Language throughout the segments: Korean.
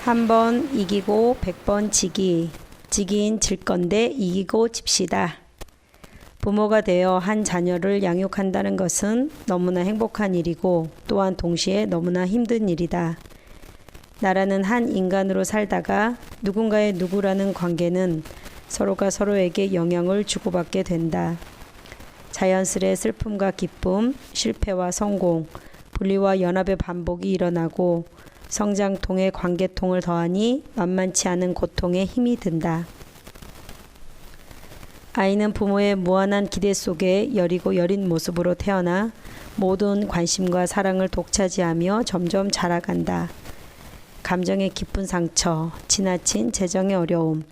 한 번 이기고 100번 지기. 지긴 질 건데 이기고 집시다. 부모가 되어 한 자녀를 양육한다는 것은 너무나 행복한 일이고 또한 동시에 너무나 힘든 일이다. 나라는 한 인간으로 살다가 누군가의 누구라는 관계는 서로가 서로에게 영향을 주고받게 된다. 자연스레 슬픔과 기쁨, 실패와 성공, 분리와 연합의 반복이 일어나고 성장통에 관계통을 더하니 만만치 않은 고통에 힘이 든다. 아이는 부모의 무한한 기대 속에 여리고 여린 모습으로 태어나 모든 관심과 사랑을 독차지하며 점점 자라간다. 감정의 깊은 상처, 지나친 재정의 어려움,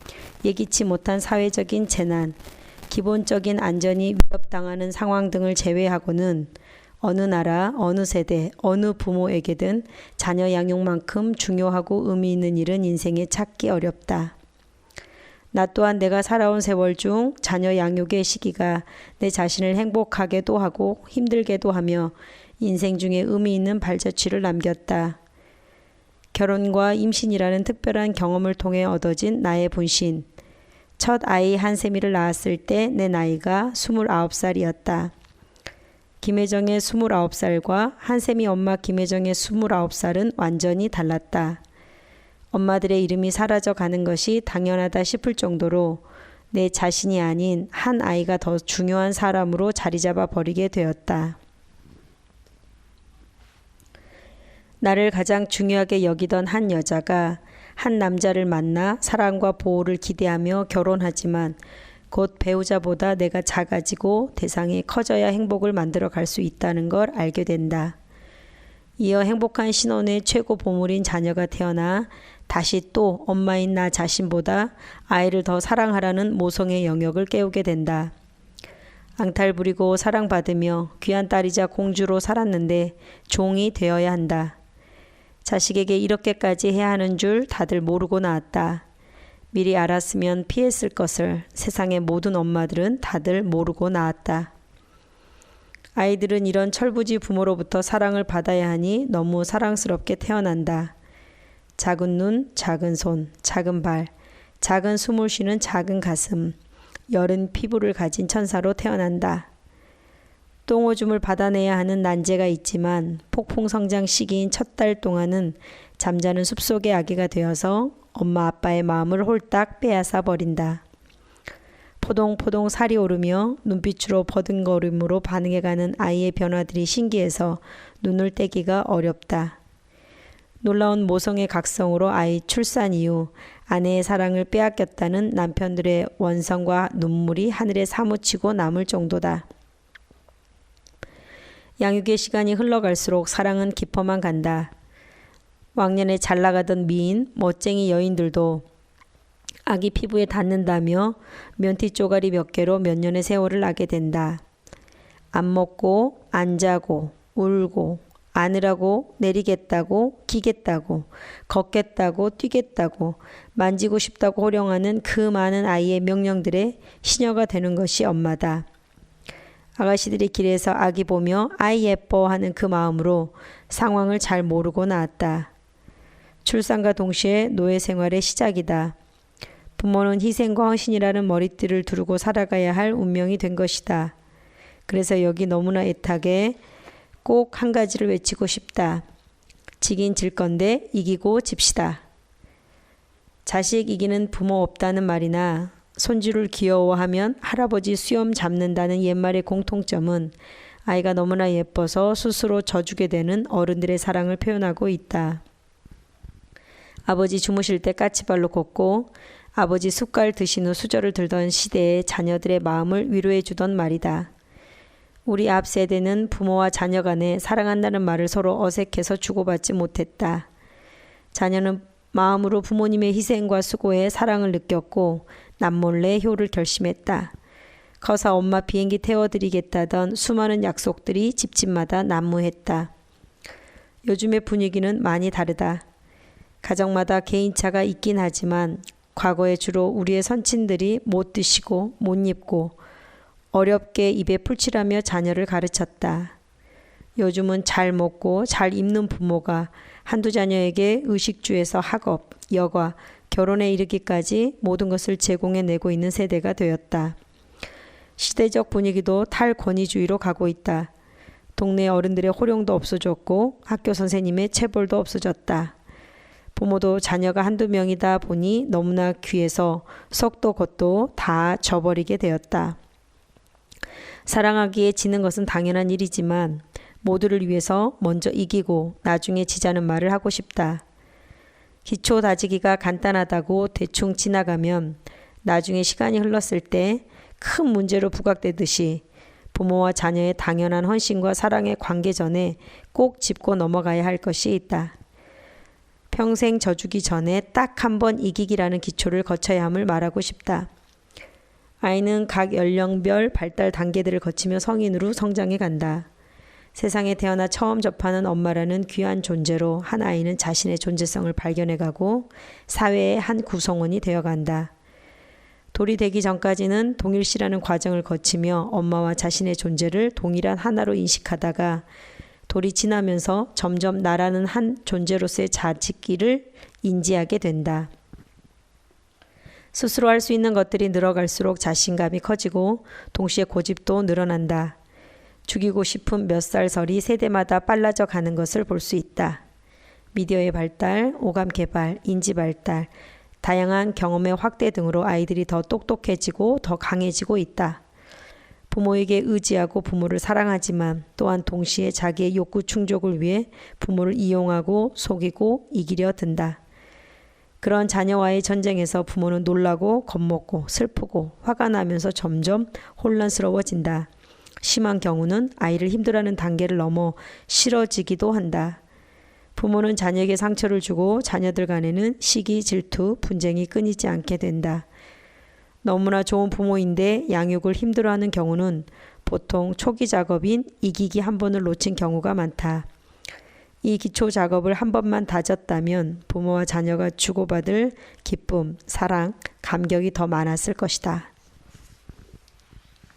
예기치 못한 사회적인 재난, 기본적인 안전이 위협당하는 상황 등을 제외하고는 어느 나라, 어느 세대, 어느 부모에게든 자녀 양육만큼 중요하고 의미 있는 일은 인생에 찾기 어렵다. 나 또한 내가 살아온 세월 중 자녀 양육의 시기가 내 자신을 행복하게도 하고 힘들게도 하며 인생 중에 의미 있는 발자취를 남겼다. 결혼과 임신이라는 특별한 경험을 통해 얻어진 나의 분신. 첫 아이 한세미를 낳았을 때 내 나이가 29살이었다. 김혜정의 29살과 한세미 엄마 김혜정의 29살은 완전히 달랐다. 엄마들의 이름이 사라져 가는 것이 당연하다 싶을 정도로 내 자신이 아닌 한 아이가 더 중요한 사람으로 자리 잡아 버리게 되었다. 나를 가장 중요하게 여기던 한 여자가 한 남자를 만나 사랑과 보호를 기대하며 결혼하지만 곧 배우자보다 내가 작아지고 대상이 커져야 행복을 만들어 갈 수 있다는 걸 알게 된다. 이어 행복한 신혼의 최고 보물인 자녀가 태어나 다시 또 엄마인 나 자신보다 아이를 더 사랑하라는 모성의 영역을 깨우게 된다. 앙탈 부리고 사랑받으며 귀한 딸이자 공주로 살았는데 종이 되어야 한다. 자식에게 이렇게까지 해야 하는 줄 다들 모르고 나왔다. 미리 알았으면 피했을 것을 세상의 모든 엄마들은 다들 모르고 나왔다. 아이들은 이런 철부지 부모로부터 사랑을 받아야 하니 너무 사랑스럽게 태어난다. 작은 눈, 작은 손, 작은 발, 작은 숨을 쉬는 작은 가슴, 여린 피부를 가진 천사로 태어난다. 똥오줌을 받아내야 하는 난제가 있지만 폭풍 성장 시기인 첫 달 동안은 잠자는 숲속의 아기가 되어서 엄마 아빠의 마음을 홀딱 빼앗아 버린다. 포동포동 살이 오르며 눈빛으로 버둥거림으로 반응해가는 아이의 변화들이 신기해서 눈을 떼기가 어렵다. 놀라운 모성의 각성으로 아이 출산 이후 아내의 사랑을 빼앗겼다는 남편들의 원성과 눈물이 하늘에 사무치고 남을 정도다. 양육의 시간이 흘러갈수록 사랑은 깊어만 간다. 왕년에 잘나가던 미인, 멋쟁이 여인들도 아기 피부에 닿는다며 면티 쪼가리 몇 개로 몇 년의 세월을 나게 된다. 안 먹고, 안 자고, 울고, 안으라고, 내리겠다고, 기겠다고, 걷겠다고, 뛰겠다고, 만지고 싶다고 호령하는 그 많은 아이의 명령들에 시녀가 되는 것이 엄마다. 아가씨들이 길에서 아기 보며 아이 예뻐 하는 그 마음으로 상황을 잘 모르고 나왔다. 출산과 동시에 노예 생활의 시작이다. 부모는 희생과 헌신이라는 머리띠를 두르고 살아가야 할 운명이 된 것이다. 그래서 여기 너무나 애타게 꼭 한 가지를 외치고 싶다. 지긴 질 건데 이기고 집시다. 자식 이기는 부모 없다는 말이나 손주를 귀여워하면 할아버지 수염 잡는다는 옛말의 공통점은 아이가 너무나 예뻐서 스스로 져주게 되는 어른들의 사랑을 표현하고 있다. 아버지 주무실 때 까치발로 걷고 아버지 숟갈 드신 후 수저를 들던 시대에 자녀들의 마음을 위로해 주던 말이다. 우리 앞 세대는 부모와 자녀 간에 사랑한다는 말을 서로 어색해서 주고받지 못했다. 자녀는 마음으로 부모님의 희생과 수고에 사랑을 느꼈고 남몰래 효를 결심했다. 커서 엄마 비행기 태워드리겠다던 수많은 약속들이 집집마다 난무했다. 요즘의 분위기는 많이 다르다. 가정마다 개인차가 있긴 하지만 과거에 주로 우리의 선친들이 못 드시고 못 입고 어렵게 입에 풀칠하며 자녀를 가르쳤다. 요즘은 잘 먹고 잘 입는 부모가 한두 자녀에게 의식주에서 학업, 여가, 결혼에 이르기까지 모든 것을 제공해내고 있는 세대가 되었다. 시대적 분위기도 탈권위주의로 가고 있다. 동네 어른들의 호령도 없어졌고 학교 선생님의 체벌도 없어졌다. 부모도 자녀가 한두 명이다 보니 너무나 귀해서 속도 겉도 다 저버리게 되었다. 사랑하기에 지는 것은 당연한 일이지만 모두를 위해서 먼저 이기고 나중에 지자는 말을 하고 싶다. 기초 다지기가 간단하다고 대충 지나가면 나중에 시간이 흘렀을 때 큰 문제로 부각되듯이 부모와 자녀의 당연한 헌신과 사랑의 관계 전에 꼭 짚고 넘어가야 할 것이 있다. 평생 져주기 전에 딱 한 번 이기기라는 기초를 거쳐야 함을 말하고 싶다. 아이는 각 연령별 발달 단계들을 거치며 성인으로 성장해 간다. 세상에 태어나 처음 접하는 엄마라는 귀한 존재로 한 아이는 자신의 존재성을 발견해가고 사회의 한 구성원이 되어간다. 돌이 되기 전까지는 동일시라는 과정을 거치며 엄마와 자신의 존재를 동일한 하나로 인식하다가 돌이 지나면서 점점 나라는 한 존재로서의 자질기를 인지하게 된다. 스스로 할 수 있는 것들이 늘어갈수록 자신감이 커지고 동시에 고집도 늘어난다. 죽이고 싶은 몇 살 설이 세대마다 빨라져 가는 것을 볼 수 있다. 미디어의 발달, 오감 개발, 인지 발달, 다양한 경험의 확대 등으로 아이들이 더 똑똑해지고 더 강해지고 있다. 부모에게 의지하고 부모를 사랑하지만 또한 동시에 자기의 욕구 충족을 위해 부모를 이용하고 속이고 이기려 든다. 그런 자녀와의 전쟁에서 부모는 놀라고 겁먹고 슬프고 화가 나면서 점점 혼란스러워진다. 심한 경우는 아이를 힘들어하는 단계를 넘어 싫어지기도 한다. 부모는 자녀에게 상처를 주고 자녀들 간에는 시기, 질투, 분쟁이 끊이지 않게 된다. 너무나 좋은 부모인데 양육을 힘들어하는 경우는 보통 초기 작업인 이기기 한 번을 놓친 경우가 많다. 이 기초 작업을 한 번만 다졌다면 부모와 자녀가 주고받을 기쁨, 사랑, 감격이 더 많았을 것이다.